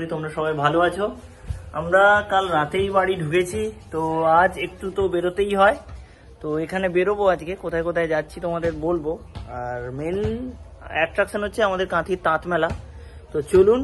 করি তোমরা সবাই ভালো আছো। আমরা কাল রাতেই বাড়ি ঢুকেছি, তো আজ একটু তো বেরোতেই হয়। তো এখানে বেরোবো, আজকে কোথায় কোথায় যাচ্ছি তোমাদের বলবো। আর মেন অ্যাট্রাকশন হচ্ছে আমাদের কাঁথির তাঁত মেলা। তো চলুন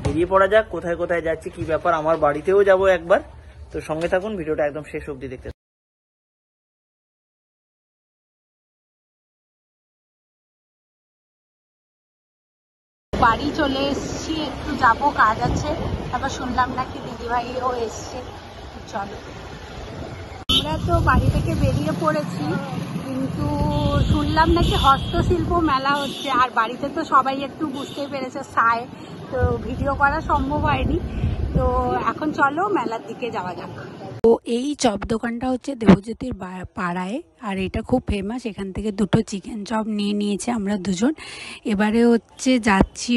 বেরিয়ে পড়া যাক, কোথায় কোথায় যাচ্ছি, কি ব্যাপার। আমার বাড়িতেও যাব একবার, তো সঙ্গে থাকুন, ভিডিওটা একদম শেষ অবধি দেখতে। বাড়ি চলে এসেছি, একটু যাবো, কাজ আছে। তারপর শুনলাম নাকি দিদিভাইও এসছে, চলো। আমরা তো বাড়ি থেকে বেরিয়ে পড়েছি, কিন্তু শুনলাম নাকি হস্তশিল্প মেলা হচ্ছে। আর বাড়িতে তো সবাই একটু বুঝতেই পেরেছে সায়, তো ভিডিও করা সম্ভব হয়নি। তো এখন চলো মেলার দিকে যাওয়া যাক। তো এই চপ দোকানটা হচ্ছে দেবজ্যোতির পাড়ায়, আর এটা খুব ফেমাস। এখান থেকে দুটো চিকেন চপ নিয়ে নিয়েছে আমরা দুজন। এবারে যাচ্ছি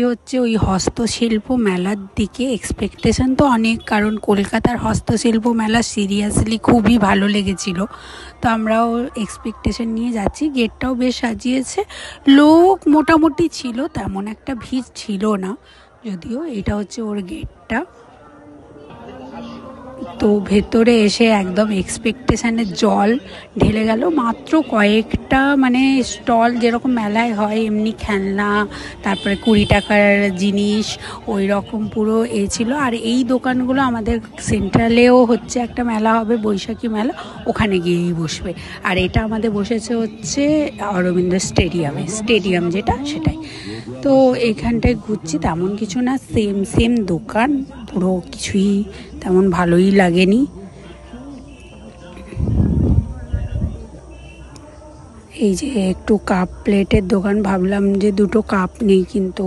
ওই হস্তশিল্প মেলার দিকে। এক্সপেকটেশন তো অনেক, কারণ কলকাতার হস্তশিল্প মেলা সিরিয়াসলি খুবই ভালো লেগেছিল। তো আমরাও এক্সপেকটেশন নিয়ে যাচ্ছি। গেটটাও বেশ সাজিয়েছে, লোক মোটামুটি ছিল, তেমন একটা ভিড় ছিল না যদিও। এটা হচ্ছে ওর গেটটা। তো ভেতরে এসে একদম এক্সপেকটেশনে জল ঢেলে গেল। মাত্র কয়েকটা মানে স্টল, যেরকম মেলায় হয় এমনি খেলনা, তারপরে 20 টাকার জিনিস, ওই রকম পুরো ছিল। আর এই দোকানগুলো আমাদের সেন্ট্রালেও হচ্ছে একটা মেলা হবে, বৈশাখী মেলা, ওখানে গিয়েই বসবে। আর এটা আমাদের বসেছে হচ্ছে অরবিন্দ স্টেডিয়াম যেটা, সেটাই। তো এইখানটায় ঘুরছি, তেমন কিছু না, সেম দোকান, পুরো কিছুই তেমন ভালোই লাগেনি। এই যে একটু কাপ প্লেটের দোকান, ভাবলাম যে দুটো কাপ নেই, কিন্তু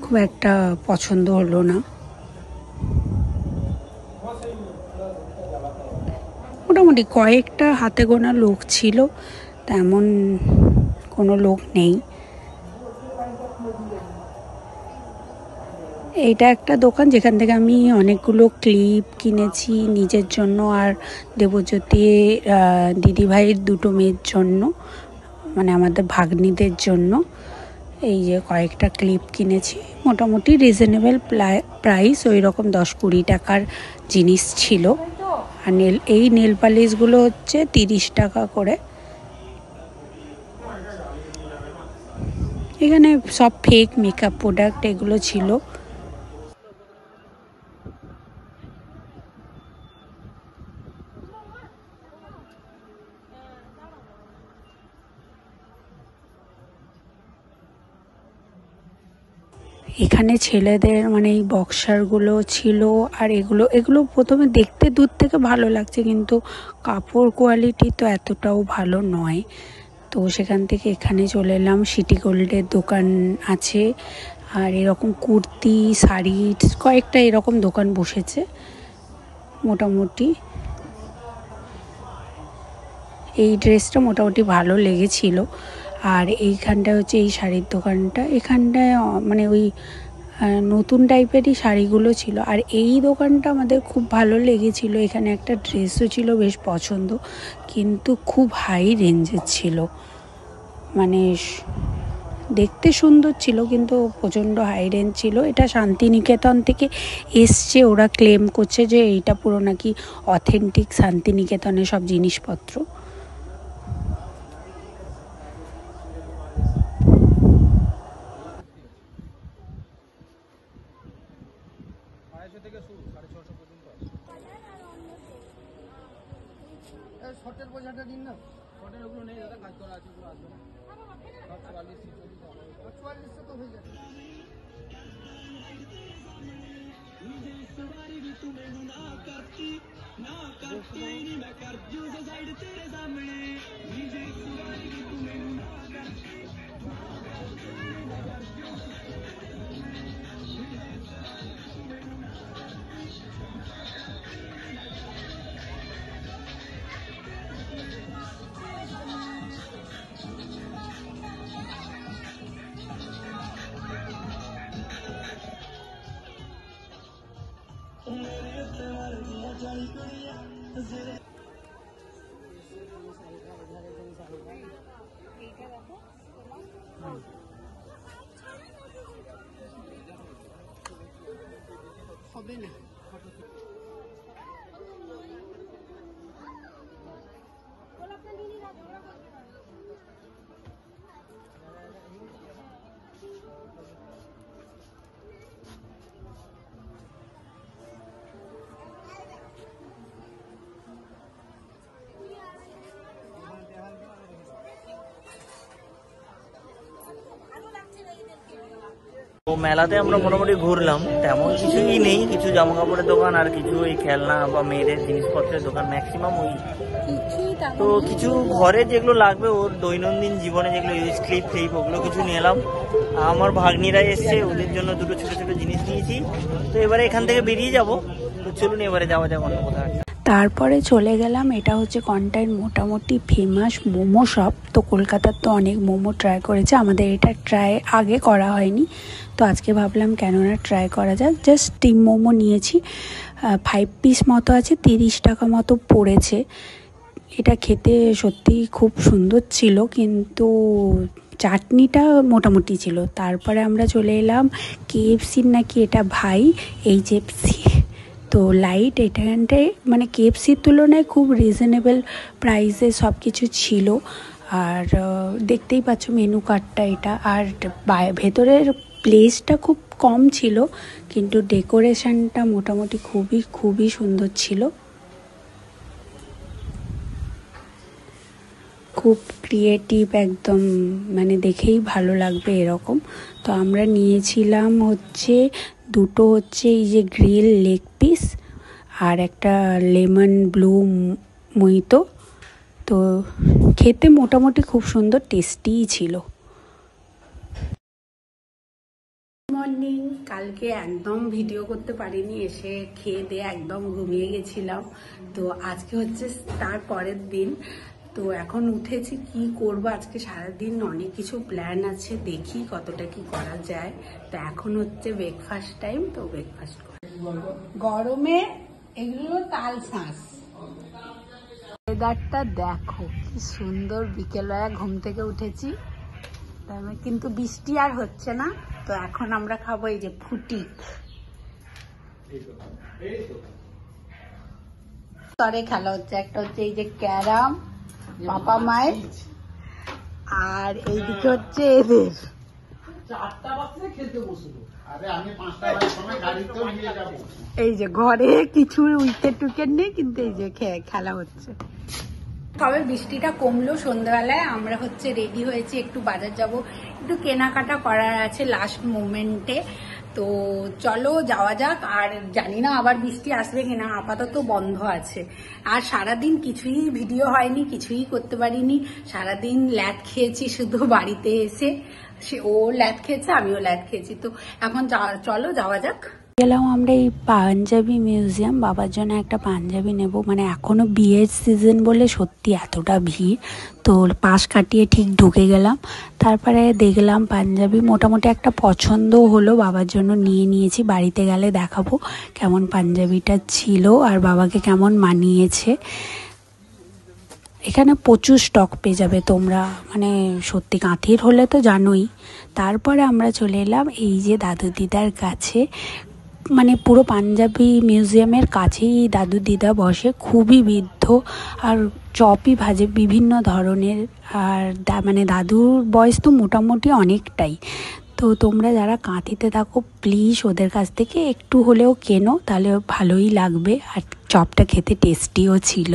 খুব একটা পছন্দ হলো না। মোটামুটি কয়েকটা হাতে গোনা লোক ছিল, তেমন কোনো লোক নেই। এইটা একটা দোকান যেখান থেকে আমি অনেকগুলো ক্লিপ কিনেছি নিজের জন্য, আর দেবজ্যোতি দিদিভাইয়ের দুটো মেয়ের জন্য, মানে আমাদের ভাগ্নিদের জন্য। এই যে কয়েকটা ক্লিপ কিনেছি, মোটামুটি রিজনেবল প্রাইস, ওই রকম 10-20 টাকার জিনিস ছিল। আর এই নেল পালিশগুলো হচ্ছে 30 টাকা করে। এখানে সব ফেক মেকআপ প্রোডাক্ট এগুলো ছিল। এখানে ছেলেদের মানে এই বক্সারগুলো ছিল। আর এগুলো প্রথমে দেখতে দূর থেকে ভালো লাগছে, কিন্তু কাপড় কোয়ালিটি তো এতটাও ভালো নয়। তো সেখান থেকে এখানে চলে এলাম। সিটি গোল্ডের দোকান আছে, আর এরকম কুর্তি, শাড়ি, কয়েকটা এরকম দোকান বসেছে মোটামুটি। এই ড্রেসটা মোটামুটি ভালো লেগেছিল। আর এইখানটা হচ্ছে এই শাড়ির দোকানটা, এখানটায় মানে ওই নতুন টাইপেরই শাড়িগুলো ছিল। আর এই দোকানটা আমাদের খুব ভালো লেগেছিল। এখানে একটা ড্রেসও ছিল বেশ পছন্দ, কিন্তু খুব হাই রেঞ্জের ছিল। মানে দেখতে সুন্দর ছিল, কিন্তু প্রচণ্ড হাই রেঞ্জ ছিল। এটা শান্তিনিকেতন থেকে এসছে, ওরা ক্লেম করছে যে এইটা পুরো নাকি অথেন্টিক শান্তিনিকেতনের সব জিনিসপত্র। শর্টের বোঝাটা দিন না, শর্টের ওগুলো নেই দাদা, কাজ করা আছে, ওগুলো আসবে না। 44 তো হয়ে যাবে। হবে না। তো মেলাতে আমরা মোটামুটি ঘুরলাম, তেমন কিছুই নেই, কিছু জামা কাপড়ের দোকান আর কিছু ওই খেলনা বা মেয়েদের জিনিসপত্রের দোকান, ম্যাক্সিমাম ওই। তো কিছু ঘরে যেগুলো লাগবে ওর দৈনন্দিন জীবনে যেগুলো ইউজ, ক্লিপ ফ্লিপ, ওগুলো কিছু নিলাম। আমার ভাগ্নিরা এসছে, ওদের জন্য দুটো ছোট ছোট জিনিস নিয়েছি। তো এবারে এখান থেকে বেরিয়ে যাব। তো চলুন এবারে যাওয়া যাক অন্য কোথাও। তারপরে চলে গেলাম, এটা হচ্ছে কন্টাইন মোটামুটি ফেমাস মোমো শপ। তো কলকাতার তো অনেক মোমো ট্রাই করেছে, আমাদের এটা ট্রাই আগে করা হয়নি, তো আজকে ভাবলাম কেন না ট্রাই করা যাক। জাস্ট স্টিম মোমো নিয়েছি, 5 পিস মতো আছে, 30 টাকা মতো পড়েছে। এটা খেতে সত্যি খুব সুন্দর ছিল, কিন্তু চাটনিটা মোটামুটি ছিল। তারপরে আমরা চলে এলাম KFCর নাকি এটা ভাই HFC। তো লাইট এখানটায় মানে KFCর তুলনায় খুব রিজনেবল প্রাইসে সব কিছু ছিল। আর দেখতেই পাচ্ছ মেনু কার্ডটা এটা। আর ভেতরের প্লেসটা খুব কম ছিল, কিন্তু ডেকোরেশনটা মোটামুটি খুবই সুন্দর ছিল, খুব ক্রিয়েটিভ একদম, মানে দেখেই ভালো লাগবে এরকম। তো আমরা নিয়েছিলাম হচ্ছে দুটো হচ্ছে এই যে গ্রিল লেগ পিস আর একটা লেমন ব্লু মোহিতো। তো খেতে মোটামুটি খুব সুন্দর, টেস্টিই ছিল। মর্নিং, কালকে একদম ভিডিও করতে পারিনি, এসে খেয়ে দিয়ে একদম ঘুমিয়ে গেছিলাম। তো আজকে হচ্ছে তার পরের দিন। তো এখন উঠেছি, কি করব আজকে সারাদিন অনেক কিছু প্ল্যান আছে, দেখি কতটা কি করা যায়। তো এখন হচ্ছে ব্রেকফাস্ট টাইম, তো ব্রেকফাস্ট গরমে এগুলো তাল শাঁস। ওয়েদারটা দেখো কি সুন্দর, বিকেলবেলা ঘুম থেকে উঠেছি, কিন্তু বৃষ্টি আর হচ্ছে না। তো এখন আমরা খাবো এই যে ফুটিক, স্তরে খেলা হচ্ছে। একটা হচ্ছে এই যে ক্যারাম পাপা মায়ের, আর এইদিকে হচ্ছে এদের। এই যে ঘরে কিছু উইকেট টুইকেট নেই, কিন্তু এই যে খেলা হচ্ছে। তবে বৃষ্টিটা কমলো সন্ধ্যাবেলায়, আমরা হচ্ছে রেডি হয়েছি, একটু বাজার যাব, একটু কেনাকাটা করার আছে লাস্ট মোমেন্টে। তো চলো যাওয়া যাক। আর জানি না আবার বৃষ্টি আসবে কিনা, আপাতত বন্ধ আছে। আর সারাদিন কিছুই ভিডিও হয়নি, কিছুই করতে পারিনি, সারাদিন ল্যাদ খেয়েছি শুধু বাড়িতে এসে। ও ল্যাদ খেয়েছে, আমিও ল্যাদ খেয়েছি। তো এখন চলো যাওয়া যাক। গেলাম আমরা এই পাঞ্জাবি মিউজিয়াম, বাবার জন্য একটা পাঞ্জাবি নেব। মানে এখনো বিয়ের সিজন বলে সত্যি এতটা ভিড়, তো পাশ কাটিয়ে ঠিক ঢুকে গেলাম। তারপরে দেখলাম পাঞ্জাবি, মোটামুটি একটা পছন্দ হলো, বাবার জন্য নিয়ে নিয়েছি। বাড়িতে গেলে দেখাবো কেমন পাঞ্জাবিটা ছিল আর বাবাকে কেমন মানিয়েছে। এখানে প্রচুর স্টক পেয়ে যাবে তোমরা, মানে সত্যি কাঁথির হলে তো জানোই। তারপরে আমরা চলে এলাম এই যে দাদু দিদার কাছে, মানে পুরো পাঞ্জাবি মিউজিয়ামের কাছেই দাদু দিদা বসে, খুবই বৃদ্ধ, আর চপই ভাজে বিভিন্ন ধরনের। আর মানে দাদুর বয়স তো মোটামুটি অনেকটাই। তো তোমরা যারা কাঁথিতে থাকো প্লিজ ওদের কাছ থেকে একটু হলেও কেনো, তাহলে ভালোই লাগবে। আর চপটা খেতে টেস্টিও ছিল।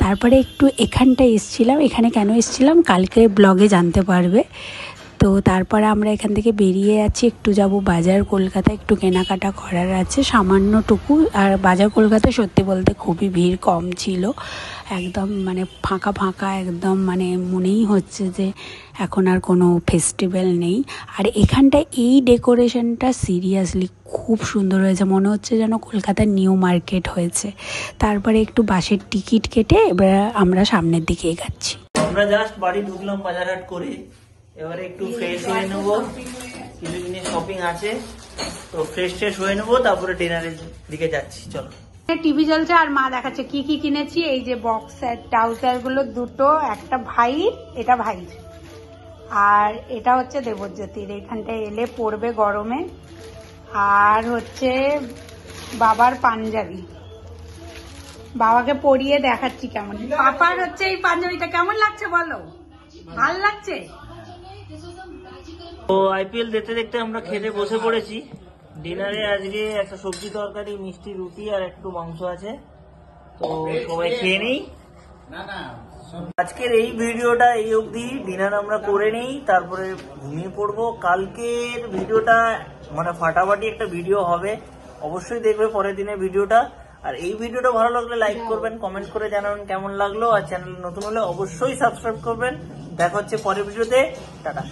তারপরে একটু এখানটা এসছিলাম, এখানে কেন এসছিলাম কালকে ব্লগে জানতে পারবে। তো তারপরে আমরা এখান থেকে বেরিয়ে যাচ্ছি, একটু যাব বাজার কলকাতা, একটু কেনাকাটা করার আছে সামান্যটুকু। আর বাজার কলকাতা সত্যি বলতে খুবই ভিড় কম ছিল, একদম মানে ফাঁকা ফাঁকা, একদম মানে মনেই হচ্ছে যে এখন আর কোনো ফেস্টিভ্যাল নেই। আর এখানটায় এই ডেকোরেশনটা সিরিয়াসলি খুব সুন্দর হয়েছে, মনে হচ্ছে যেন কলকাতার নিউ মার্কেট হয়েছে। তারপরে একটু বাসের টিকিট কেটে এবার আমরা সামনের দিকে এগাচ্ছি। আমরা জাস্ট বাড়ি ঢুকলাম বাজারহাট করে, এবারে একটু ফ্রেশ হয়ে নেবো, কিছু জিনিস শপিং আছে, তো ফ্রেশ হয়ে নেবো, তারপরে ডিনারের দিকে যাচ্ছি। চলো। টিভি চলছে আর মা দেখাচ্ছে কি কি কিনেছি। এই যে বক্সার ট্রাউজার গুলো দুটো, একটা ভাই, এটা ভাই, আর এটা হচ্ছে দেবজ্যোতির, এইখানটায় এলে পড়বে গরমে। আর হচ্ছে বাবার পাঞ্জাবি, বাবাকে পরিয়ে দেখাচ্ছি কেমন। পাপার হচ্ছে এই পাঞ্জাবিটা কেমন লাগছে বলো? ভাল লাগছে? তো আইপিএল দেখতে দেখতে আমরা খেতে বসে পড়েছি। ডিনারে আজকে একটা সবজি তরকারি, মিষ্টি, রুটি আর একটু মাংস আছে। তো সবাই খেয়ে নেই। আজকের এই ভিডিওটা এই অবধি। ডিনার আমরা করে নেই, তারপরে ঘুমিয়ে পড়বো। কালকের ভিডিওটা মানে ফাটাফাটি একটা ভিডিও হবে, অবশ্যই দেখবে পরের দিনের ভিডিওটা। আর এই ভিডিওটা ভালো লাগলে লাইক করবেন, কমেন্ট করে জানাবেন কেমন লাগলো। আর চ্যানেল নতুন হলে অবশ্যই সাবস্ক্রাইব করবেন। দেখা হচ্ছে পরের ভিডিওতে। টাটা।